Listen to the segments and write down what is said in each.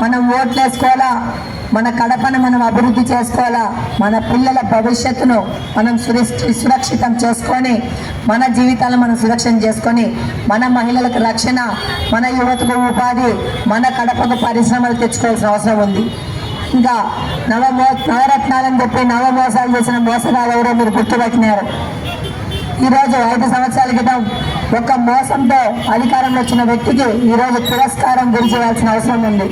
మనం ఓట్లు వేసుకోవాలా, మన కడపను మనం అభివృద్ధి చేసుకోవాలా, మన పిల్లల భవిష్యత్తును మనం సురక్షితం చేసుకొని మన జీవితాలను మనం సురక్షణ చేసుకొని మన మహిళలకు రక్షణ, మన యువతకు ఉపాధి, మన కడపకు పరిశ్రమలు తెచ్చుకోవాల్సిన అవసరం ఉంది. ఇంకా నవరత్నాలని చెప్పి నవమోసాలు చేసిన మోసగాలు ఎవరో మీరు గుర్తుపెట్టినారు. ఈరోజు 5 సంవత్సరాల క్రితం ఒక మోసంతో అధికారంలో వచ్చిన వ్యక్తికి ఈరోజు తిరస్కారం గురి చేయాల్సిన అవసరం ఉంది.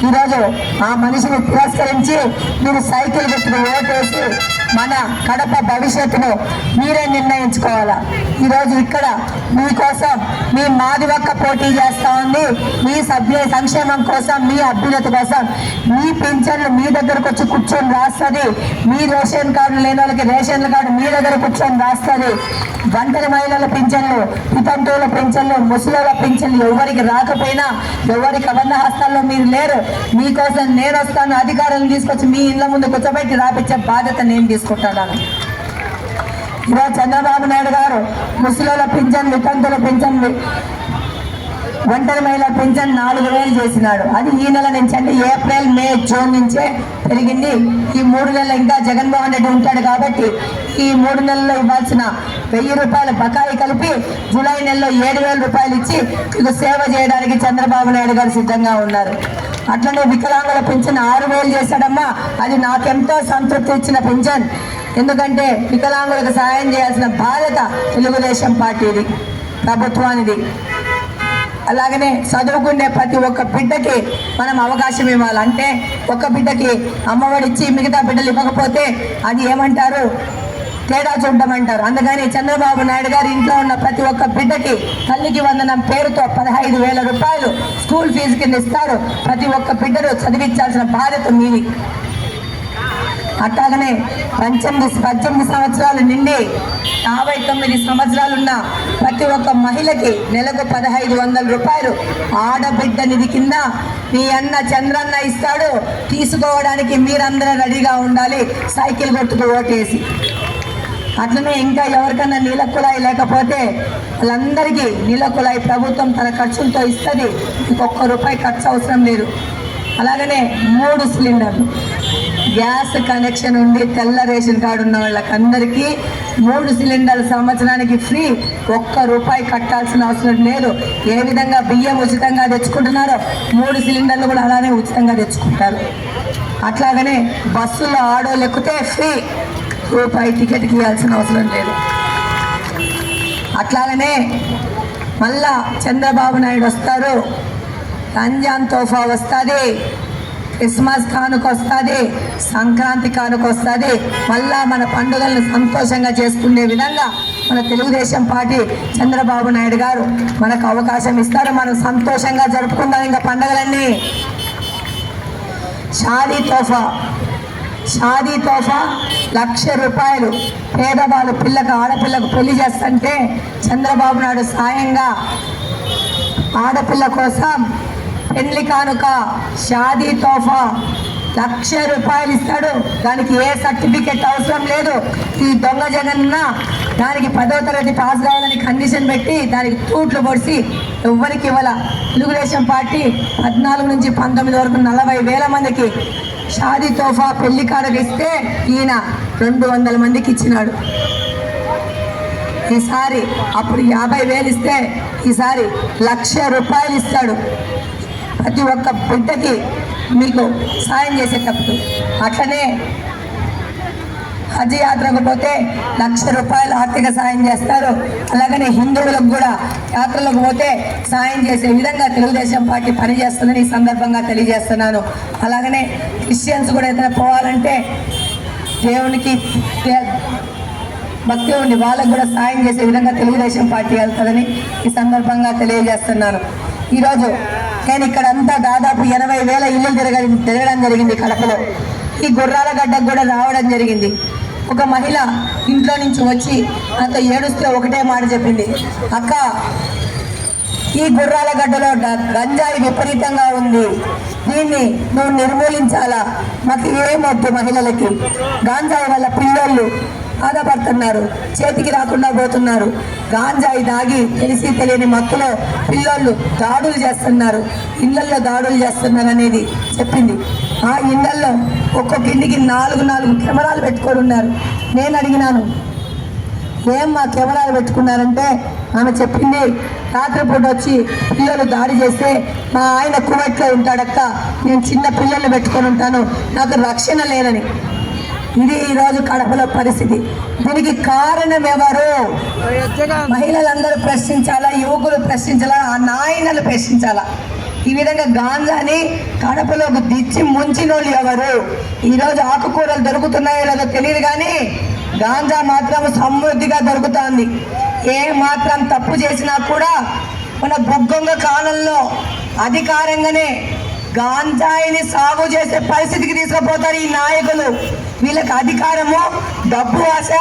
ఈరోజు ఆ మనిషిని తిరస్కరించి మీరు సైకిల్ గుర్తుకు ఓటేసి మన కడప భవిష్యత్తును మీరే నిర్ణయించుకోవాలా. ఈరోజు ఇక్కడ మీకోసం మీ మాదివక్క పోటీ చేస్తూ ఉంది. మీ సభ్య సంక్షేమం కోసం, మీ అభ్యున్నతి కోసం మీ పింఛన్లు మీ దగ్గరకు వచ్చి కూర్చొని రాస్తుంది. మీ రేషన్ కార్డు లేని వాళ్ళకి రేషన్ కార్డు మీ దగ్గర కూర్చొని రాస్తుంది. ఒంటరి మహిళల పింఛన్లు, వితంతువుల పింఛన్లు, ముసలిల పింఛన్లు ఎవరికి రాకపోయినా, ఎవరికి అబంధ హస్తాల్లో మీరు లేరు, మీకోసం నేను వస్తాను, అధికారులను తీసుకొచ్చి మీ ఇళ్ళ ముందు కూర్చోబెట్టి రాపించే బాధ్యత నేను తీసుకుంటాను. ఈరోజు చంద్రబాబు నాయుడు గారు ముసలిల పింఛన్, వితంతుల పింఛన్, ఒంటరి మహిళల పింఛన్ 4,000 చేసినాడు. అది ఈ నెల నుంచి, అంటే ఏప్రిల్, మే, జూన్ నుంచే పెరిగింది. ఈ 3 నెలలు ఇంకా జగన్మోహన్ రెడ్డి ఉంటాడు కాబట్టి ఈ 3 నెలల్లో ఇవ్వాల్సిన 1000 రూపాయల బకాయి కలిపి జూలై నెలలో 7,000 రూపాయలు ఇచ్చి మీకు సేవ చేయడానికి చంద్రబాబు నాయుడు గారు సిద్ధంగా ఉన్నారు. అట్లనే వికలాంగుల పింఛన్ 6,000 చేశాడమ్మా. అది నాకెంతో సంతృప్తి ఇచ్చిన పింఛన్. ఎందుకంటే వికలాంగులకు సహాయం చేయాల్సిన బాధ్యత తెలుగుదేశం పార్టీది, ప్రభుత్వానిది. అలాగనే చదువుకునే ప్రతి ఒక్క బిడ్డకి మనం అవకాశం ఇవ్వాలి. అంటే ఒక్క బిడ్డకి అమ్మఒడిచ్చి మిగతా బిడ్డలు ఇవ్వకపోతే అది ఏమంటారు, తేడా చూడమంటారు. అందుకని చంద్రబాబు నాయుడు గారు ఇంట్లో ఉన్న ప్రతి ఒక్క బిడ్డకి తల్లికి వందనం పేరుతో 15,000 రూపాయలు స్కూల్ ఫీజు కింద ఇస్తారు. ప్రతి ఒక్క బిడ్డను చదివించాల్సిన బాధ్యత మీది. అట్లాగనే 18 సంవత్సరాలు నిండి 59 సంవత్సరాలున్న ప్రతి ఒక్క మహిళకి నెలకు 1,500 రూపాయలు ఆడబిడ్డ నిధి కింద మీ అన్న చంద్రన్న ఇస్తాడు. తీసుకోవడానికి మీరందరూ రెడీగా ఉండాలి, సైకిల్ గుర్తుకు ఓటేసి. అట్లనే ఇంకా ఎవరికన్నా నీళ్ళ కుళాయి లేకపోతే వాళ్ళందరికీ నీళ్ళ కుళాయి ప్రభుత్వం తన ఖర్చులతో ఇస్తుంది. ఇంకొక రూపాయి ఖర్చు అవసరం లేదు. అలాగనే 3 సిలిండర్లు, గ్యాస్ కనెక్షన్ ఉండి తెల్ల రేషన్ కార్డు ఉన్న వాళ్ళకందరికీ 3 సిలిండర్లు సంవత్సరానికి ఫ్రీ. 1 రూపాయి కట్టాల్సిన అవసరం లేదు. ఏ విధంగా బియ్యం ఉచితంగా తెచ్చుకుంటున్నారో 3 సిలిండర్లు కూడా అలానే ఉచితంగా తెచ్చుకుంటారు. అట్లాగనే బస్సులో ఆడోళ్ళు ఎక్కితే ఫ్రీ, రూపాయి టికెట్కి ఇవ్వాల్సిన అవసరం లేదు. అట్లాగనే మళ్ళా చంద్రబాబు నాయుడు వస్తారు, రంజాన్ తోఫా వస్తుంది, క్రిస్మస్ కానుక వస్తుంది, సంక్రాంతి కానుక వస్తుంది. మళ్ళా మన పండుగలను సంతోషంగా చేసుకునే విధంగా మన తెలుగుదేశం పార్టీ చంద్రబాబు నాయుడు గారు మనకు అవకాశం ఇస్తారు. మనం సంతోషంగా జరుపుకుందాం ఇంకా పండుగలన్నీ. షాదీ తోఫా 1,00,000 రూపాయలు పేదవాళ్ళు ఆడపిల్లకు పెళ్లి చేస్తుంటే చంద్రబాబు నాయుడు సాయంగా ఆడపిల్ల కోసం పెళ్లి కానుక షాదీ తోఫా 1,00,000 రూపాయలు ఇస్తాడు. దానికి ఏ సర్టిఫికెట్ అవసరం లేదు. ఈ దొంగ జగన్న దానికి 10వ తరగతి పాస్ కావాలని కండిషన్ పెట్టి దానికి తూట్లు పొడిచి ఎవ్వరికి ఇవ్వాల. తెలుగుదేశం పార్టీ 14 నుంచి 19 వరకు 40,000 మందికి షాదీ తోఫా పెళ్లి కానుక ఇస్తే ఈయన 200 మందికి ఇచ్చినాడు. ఈసారి అప్పుడు 50,000 ఇస్తే ఈసారి 1,00,000 రూపాయలు ఇస్తాడు ప్రతి ఒక్క బిడ్డకి మీకు సాయం చేసేటప్పుడు. అట్లనే హజ్ యాత్రకు పోతే 1,00,000 రూపాయలు ఆర్థిక సాయం చేస్తారు. అలాగనే హిందువులకు కూడా యాత్రలకు పోతే సాయం చేసే విధంగా తెలుగుదేశం పార్టీ పనిచేస్తుందని ఈ సందర్భంగా తెలియజేస్తున్నాను. అలాగనే క్రిస్టియన్స్ కూడా ఏదైనా పోవాలంటే దేవునికి భక్తి ఉండి వాళ్ళకు కూడా సాయం చేసే విధంగా తెలుగుదేశం పార్టీ వెళ్తుందని ఈ సందర్భంగా తెలియజేస్తున్నాను. ఈరోజు నేను ఇక్కడంతా దాదాపు 80,000 ఇళ్ళు తిరగడం జరిగింది కడపలో. ఈ గుర్రాల గడ్డకు కూడా రావడం జరిగింది. ఒక మహిళ ఇంట్లో నుంచి వచ్చి అంత ఏడుస్తూ ఒకటే మాట చెప్పింది, అక్క ఈ గుర్రాల గడ్డలో గంజాయి విపరీతంగా ఉంది, దీన్ని నువ్వు నిర్మూలించాలా, మాకు ఏమొద్దు, మహిళలకి గంజాయి వల్ల పిల్లలు బాధపడుతున్నారు, చేతికి రాకుండా పోతున్నారు. గాంజాయి దాగి తెలిసి తెలియని మత్తులో పిల్లలు దాడులు చేస్తున్నారు, ఇళ్లల్లో దాడులు చేస్తున్నారు అనేది చెప్పింది. ఆ ఇళ్లల్లో ఒక్కొక్క ఇంటికి 4 కెమెరాలు పెట్టుకొని ఉన్నారు. నేను అడిగినాను, ఏం మా కెమెరాలు పెట్టుకున్నారంటే ఆమె చెప్పింది, రాత్రిపూట వచ్చి పిల్లలు దాడి చేస్తే మా ఆయన కువైట్లో ఉంటాడక్క, నేను చిన్న పిల్లల్ని పెట్టుకొని ఉంటాను, నాకు రక్షణ లేదని. ఇది ఈరోజు కడపలో పరిస్థితి. దీనికి కారణం ఎవరు? మహిళలందరూ ప్రశ్నించాలా, యువకులు ప్రశ్నించాలా, ఆ నాయనలు ప్రశ్నించాలా. ఈ విధంగా గాంజాని కడపలోకి దిచ్చి ముంచినోళ్ళు ఎవరు? ఈరోజు ఆకుకూరలు దొరుకుతున్నాయో లేదో తెలియదు, కానీ గాంజా మాత్రం సమృద్ధిగా దొరుకుతుంది. ఏ మాత్రం తప్పు చేసినా కూడా మన బొగ్గొంగ కాలంలో అధికారంగానే గాంజాయిని సాగు చేసే పరిస్థితికి తీసుకుపోతారు ఈ నాయకులు. వీళ్ళకి అధికారము, డబ్బు ఆశ,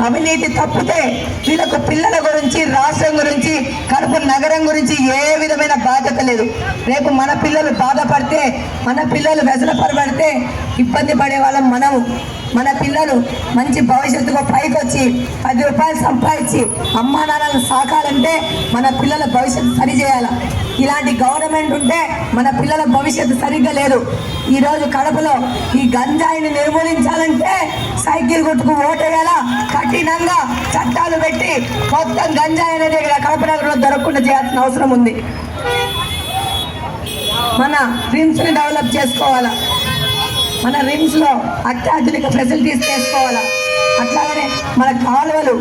అవినీతి తప్పితే వీళ్ళకు పిల్లల గురించి, రాష్ట్రం గురించి, కడప నగరం గురించి ఏ విధమైన బాధ్యత లేదు. రేపు మన పిల్లలు బాధపడితే, మన పిల్లలు వ్యసనపరబడితే ఇబ్బంది పడే వాళ్ళం మనము. మన పిల్లలు మంచి భవిష్యత్తుకు పైకి వచ్చి 10 రూపాయలు సంపాదించి అమ్మా నాన్నలను సాకాలంటే మన పిల్లల భవిష్యత్తు సరి చేయాలి. ఇలాంటి గవర్నమెంట్ ఉంటే మన పిల్లల భవిష్యత్తు సరిగ్గా లేదు. ఈరోజు కడపలో ఈ గంజాయిని నిర్మూలించాలంటే సైకిల్ గుర్తుకు ఓటేయాలా, కఠినంగా చట్టాలు పెట్టి మొత్తం గంజాయి అనేది ఇక్కడ కడప నగరంలో దొరకకుండా చేయాల్సిన అవసరం ఉంది. మన రిమ్స్ని డెవలప్ చేసుకోవాలా, మన రిమ్స్లో అత్యాధునిక ఫెసిలిటీస్ చేసుకోవాలా. అట్లాగనే మన కాలువలు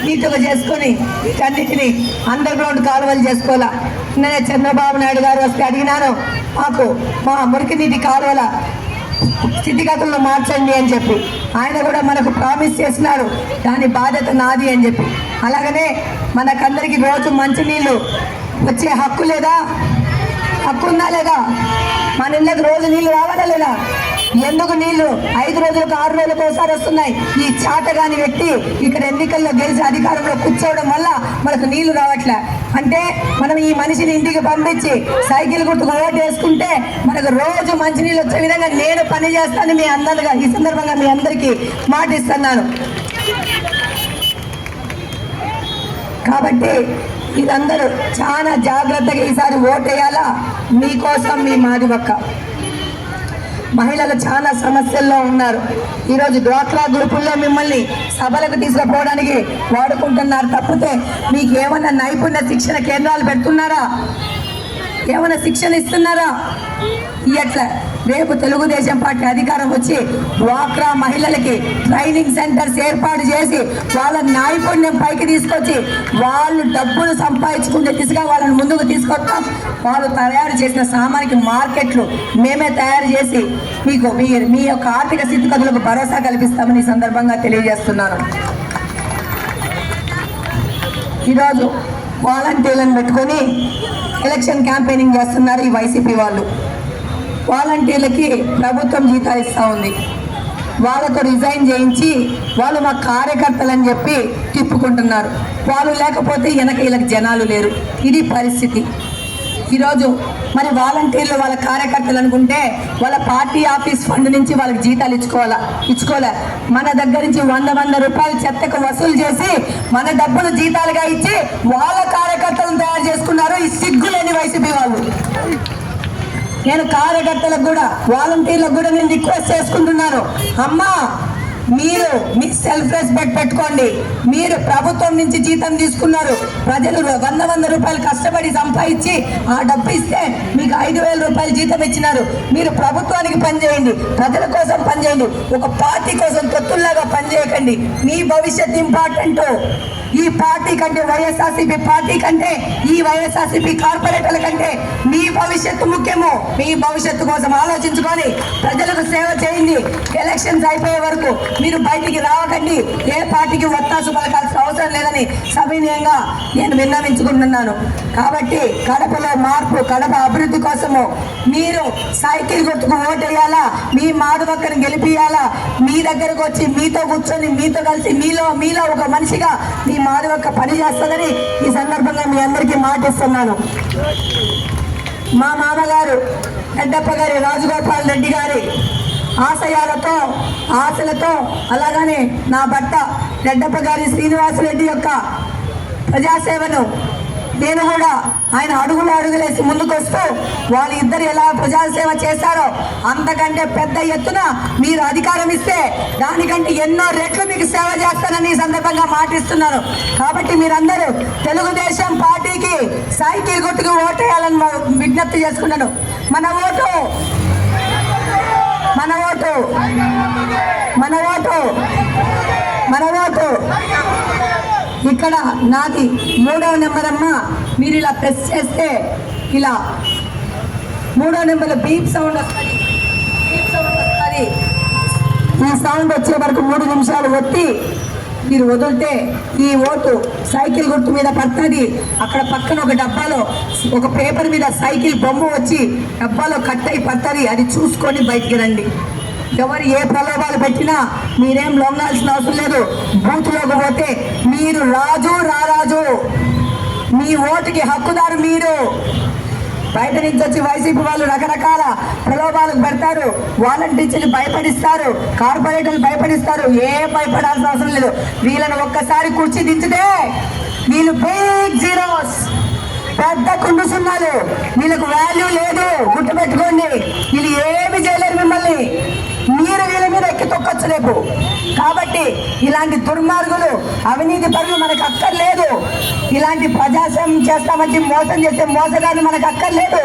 నీట్గా చేసుకొని వీటన్నిటిని అండర్ గ్రౌండ్ కాలువలు చేసుకోవాలా. నిన్ననే చంద్రబాబు నాయుడు గారు వస్తే అడిగినాను, మాకు మా మురికి నీటి కాలువల స్థితిగతులను మార్చండి అని చెప్పి. ఆయన కూడా మనకు ప్రామిస్ చేసినారు, దాని బాధ్యత నాది అని చెప్పి. అలాగనే మనకందరికి రోజు మంచినీళ్ళు వచ్చే హక్కు లేదా? హక్కు ఉందా లేదా? మన ఇళ్ళకి రోజు నీళ్ళు రావాలా లేదా? ఎందుకు నీళ్లు 5 రోజులకు 6 రోజులకు ఒకసారి వస్తున్నాయి? ఈ చాటగాని వ్యక్తి ఇక్కడ ఎన్నికల్లో గెలిచి అధికారంలో కూర్చోవడం వల్ల మనకు నీళ్లు రావట్లే. అంటే మనం ఈ మనిషిని ఇంటికి పంపించి సైకిల్ గుర్తుకు ఓటు వేసుకుంటే మనకు రోజు మంచినీళ్ళు వచ్చే విధంగా నేను పని చేస్తాను. మీ అందరిగా ఈ సందర్భంగా మీ అందరికీ మాటిస్తున్నాను. కాబట్టి ఇదందరూ చాలా జాగ్రత్తగా ఈసారి ఓటేయాలా. మీకోసం మీ మాదివక్క మహిళలు చాలా సమస్యల్లో ఉన్నారు. ఈరోజు డ్వాక్రా గ్రూపుల్లో మిమ్మల్ని సభలకు తీసుకుపోవడానికి వాడుకుంటున్నారు తప్పితే మీకు ఏమన్నా నైపుణ్య శిక్షణ కేంద్రాలు పెడుతున్నారా? ఏమైనా శిక్షణ ఇస్తున్నారా? ఇట్లా రేపు తెలుగుదేశం పార్టీ అధికారం వచ్చి డ్వాక్రా మహిళలకి ట్రైనింగ్ సెంటర్స్ ఏర్పాటు చేసి వాళ్ళ నైపుణ్యం పైకి తీసుకొచ్చి వాళ్ళు డబ్బులు సంపాదించుకునే దిశగా వాళ్ళని ముందుకు తీసుకొస్తాం. వాళ్ళు తయారు చేసిన సామాన్కి మార్కెట్లు మేమే తయారు చేసి మీకు మీ యొక్క ఆర్థిక స్థితిగతులకు భరోసా కల్పిస్తామని ఈ సందర్భంగా తెలియజేస్తున్నాను. ఈరోజు వాలంటీర్లను పెట్టుకొని ఎలక్షన్ క్యాంపెయినింగ్ చేస్తున్నారు ఈ వైసీపీ వాళ్ళు. వాలంటీర్లకి ప్రభుత్వం జీతాలు ఇస్తూ ఉంది. వాళ్ళతో రిజైన్ చేయించి వాళ్ళు మా కార్యకర్తలని చెప్పి తిప్పుకుంటున్నారు. వాళ్ళు లేకపోతే వీళ్ళకి జనాలు లేరు. ఇది పరిస్థితి ఈరోజు. మరి వాలంటీర్లు వాళ్ళ కార్యకర్తలు అనుకుంటే వాళ్ళ పార్టీ ఆఫీస్ ఫండ్ నుంచి వాళ్ళకి జీతాలు ఇచ్చుకోలే. మన దగ్గర నుంచి 100 రూపాయలు చెత్తకు వసూలు చేసి మన డబ్బులు జీతాలుగా ఇచ్చి వాళ్ళ కార్యకర్తలను తయారు చేసుకున్నారు ఈ సిగ్గులేని వైసీపీ వాళ్ళు. నేను కార్యకర్తలకు కూడా వాలంటీర్లకు కూడా నేను రిక్వెస్ట్ చేసుకుంటున్నాను, అమ్మా మీరు మీ సెల్ఫ్ రెస్పెక్ట్ పెట్టుకోండి. మీరు ప్రభుత్వం నుంచి జీతం తీసుకున్నారు, ప్రజలు 100 రూపాయలు కష్టపడి సంపాదించి ఆ డబ్బు ఇస్తే మీకు 5,000 రూపాయలు జీతం ఇచ్చినారు. మీరు ప్రభుత్వానికి పనిచేయండి, ప్రజల కోసం పనిచేయండి, ఒక పార్టీ కోసం తొత్తుల్లాగా పనిచేయకండి. మీ భవిష్యత్ ఇంపార్టెంట్. ఈ పార్టీ కంటే వైఎస్ఆర్సీపీ పార్టీ కంటే ఈ వైఎస్ఆర్సీపీ కార్పొరేటర్ల కంటే మీ భవిష్యత్తు ముఖ్యము. మీ భవిష్యత్తు కోసం ఆలోచించుకొని ప్రజలకు సేవ చేయండి. ఎలక్షన్స్ అయిపోయే వరకు మీరు బయటికి రావకండి. ఏ పార్టీకి ఒత్తాసు పలకాల్సిన అవసరం లేదని సవినయంగా నేను విన్నవించుకుంటున్నాను. కాబట్టి కడపలో మార్పు, కడప అభివృద్ధి కోసము మీరు సైకిల్ గుర్తుకు ఓటేయాలా, మీ మాధవక్కను గెలిపియాలా, మీ దగ్గరకు వచ్చి మీతో కూర్చొని మీతో కలిసి మీలో ఒక మనిషిగా మీ మాధవక్క పని చేస్తుందని ఈ సందర్భంగా మీ అందరికీ మాటిస్తున్నాను. మా మామగారు రెడ్డప్ప గారి రాజగోపాల్ రెడ్డి గారి ఆశయాలతో ఆశలతో అలాగనే నా భర్త రెడ్డప్ప గారి శ్రీనివాసరెడ్డి యొక్క ప్రజాసేవను నేను కూడా ఆయన అడుగులేసి ముందుకు వస్తూ వాళ్ళిద్దరు ఎలా ప్రజాసేవ చేశారో అంతకంటే పెద్ద ఎత్తున మీరు అధికారం ఇస్తే దానికంటే ఎన్నో రెట్లు మీకు సేవ చేస్తానని ఈ సందర్భంగా మాటిస్తున్నాను. కాబట్టి మీరందరూ తెలుగుదేశం పార్టీకి సైకిల్ గుర్తుకు ఓటేయాలని విజ్ఞప్తి చేసుకున్నాను. మన ఓటు మన ఓటు మన ఓటు మన ఓటు ఇక్కడ నాది 3వ నెంబర్ అమ్మ. మీరు ఇలా ప్రెస్ చేస్తే ఇలా 3వ నెంబర్లో బీప్ సౌండ్ వస్తుంది. ఈ సౌండ్ వచ్చే వరకు 3 నిమిషాలు ఒత్తి మీరు వదిలితే ఈ ఓటు సైకిల్ గుర్తు మీద పడుతుంది. అక్కడ పక్కన ఒక డబ్బాలో ఒక పేపర్ మీద సైకిల్ బొమ్మ వచ్చి డబ్బాలో కట్ అయి పడుతుంది. అది చూసుకొని బయటికి రండి. ఎవరు ఏ ప్రలోభాలు పెట్టినా మీరేం లొంగాల్సిన అవసరం లేదు. బూత్లోకి పోతే మీరు రారాజు, మీ ఓటుకి హక్కుదారు మీరు. బయట నుంచి వచ్చి వైసీపీ వాళ్ళు రకరకాల ప్రలోభాలకు పెడతారు. వాలంటీర్లు భయపడిస్తారు, కార్పొరేటర్లు భయపడిస్తారు. భయపడాల్సిన అవసరం లేదు. వీళ్ళని ఒక్కసారి కుర్చీ దించితే వీళ్ళు బిగ్ జీరోస్, పెద్ద కుండు సున్నాలు. వీళ్ళకు వాల్యూ లేదు, గుర్తుపెట్టుకోండి. వీళ్ళు ఏమి చేయలేరు మిమ్మల్ని. మీరు వీళ్ళ మీద ఎక్కి తొక్కొచ్చు రేపు. కాబట్టి ఇలాంటి దుర్మార్గులు, అవినీతి పరులు మనకు అక్కర్లేదు. ఇలాంటి ప్రజాస్వామ్యం చేస్తామంటే మోసం చేసే మోసగాళ్ళు మనకు అక్కర్లేదు.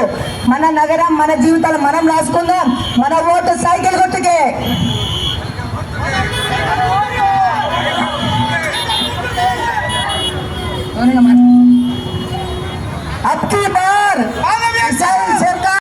మన నగరం, మన జీవితాలు మనం రాసుకుందాం. మన ఓటు సైకిల్ గుర్తుకే.